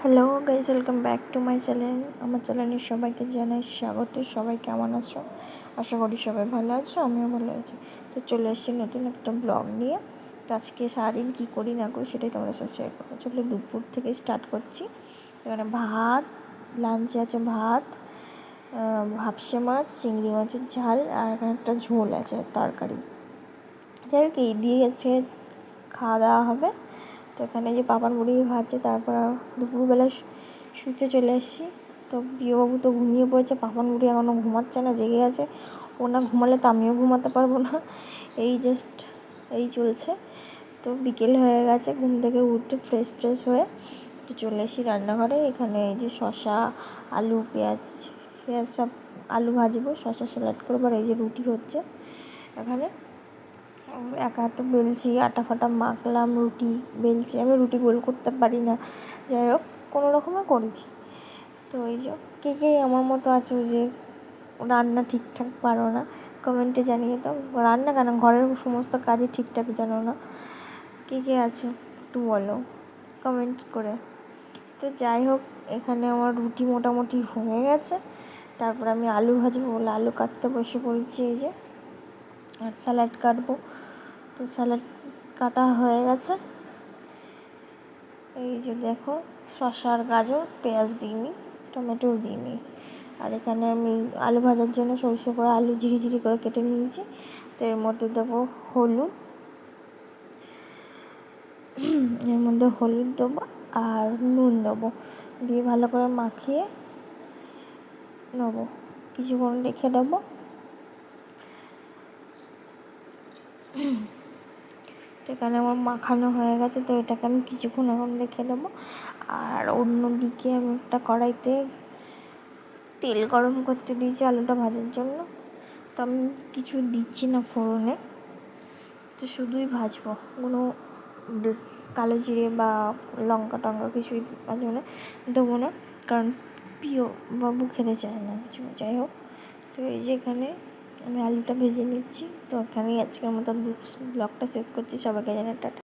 Hello guys, welcome back to my channel. আমার চ্যানেলের সবাইকে জানাই স্বাগত। সবাই কেমন আছো? আশা করি সবাই ভালো আছো, আমিও ভালো আছি। তো চলে এসেছি নতুন একটা ব্লগ নিয়ে। তো আজকে সারাদিন কী করি না করি সেটাই তোমাদের সাথে শেয়ার করবো। চলো দুপুর থেকে স্টার্ট করছি। এখানে ভাত, লাঞ্চে আছে ভাত, ভাপসে মাছ, চিংড়ি মাছের ঝাল, আর এখানে একটা ঝোল আছে তরকারি। যাই হোক, এই দিয়ে গেছে খাওয়া দাওয়া হবে। তো এখানে যে পাপান মুড়ি ভাজছে, তারপর দুপুরবেলা শুতে চলে এসেছি। তো প্রিয়বাবু তো ঘুমিয়ে পড়েছে, পাপান মুড়ি এখনও ঘুমাচ্ছে না, জেগে আছে। ও না ঘুমালে তো আমিও ঘুমাতে পারবো না। এই চলছে। তো বিকেল হয়ে গেছে, ঘুম থেকে উঠে ফ্রেশ হয়ে তো চলে এসেছি রান্নাঘরে। এখানে এই যে শসা, আলু, পেঁয়াজ সব আলু ভাজবো, শসা স্যালাড করবো। আর এই যে রুটি হচ্ছে এখানে। একা হাতে বেলছি, আটা ফাটা মাখলাম, রুটি বেলছি। আমি রুটি গোল করতে পারি না, যাই হোক কোনো রকমে করেছি। তো এই যে কে আমার মতো আছো যে রান্না ঠিকঠাক পারো না, কমেন্টে জানিয়ে দাও। রান্না কেন, ঘরের সমস্ত কাজই ঠিকঠাক জানো না, কে আছো একটু বলো কমেন্ট করে। তো যাই হোক, এখানে আমার রুটি মোটামুটি হয়ে গেছে। তারপর আমি আলু ভাজবো বলে আলু কাটতে বসে পড়েছি। এই যে আর স্যালাড কাটবো। তো স্যালাড কাটা হয়ে গেছে। এই যে দেখো, শসা আর গাজর, পেঁয়াজ দিইনি, টমেটোও দিইনি। আর এখানে আমি আলু ভাজার জন্য সরষে করে আলু ঝিরি করে কেটে নিয়েছি। তো এর মধ্যে দেবো হলুদ, দেবো আর নুন দেবো, দিয়ে ভালো করে মাখিয়ে নেবো, কিছুক্ষণ রেখে দেবো। তো এখানে আমার মাখানো হয়ে গেছে। তো এটাকে আমি কিছুক্ষণ এখন রেখে দেবো। আর অন্যদিকে আমি একটা কড়াইতে তেল গরম করতে দিয়েছি আলুটা ভাজার জন্য। তো আমি কিছু দিচ্ছি না ফোড়নে, তো শুধুই ভাজবো, কোনো কালো জিরে বা লঙ্কা টঙ্কা কিছুই ভাজবো না, দেবো না, কারণ প্রিয় বাবু খেতে চায় না কিছু। যাই হোক, তো এই যে এখানে আমি আলুটা ভেজে নিচ্ছি। তো এখানেই আজকের মতো ব্লগটা শেষ করছি। সবাইকে জানাই টাটা।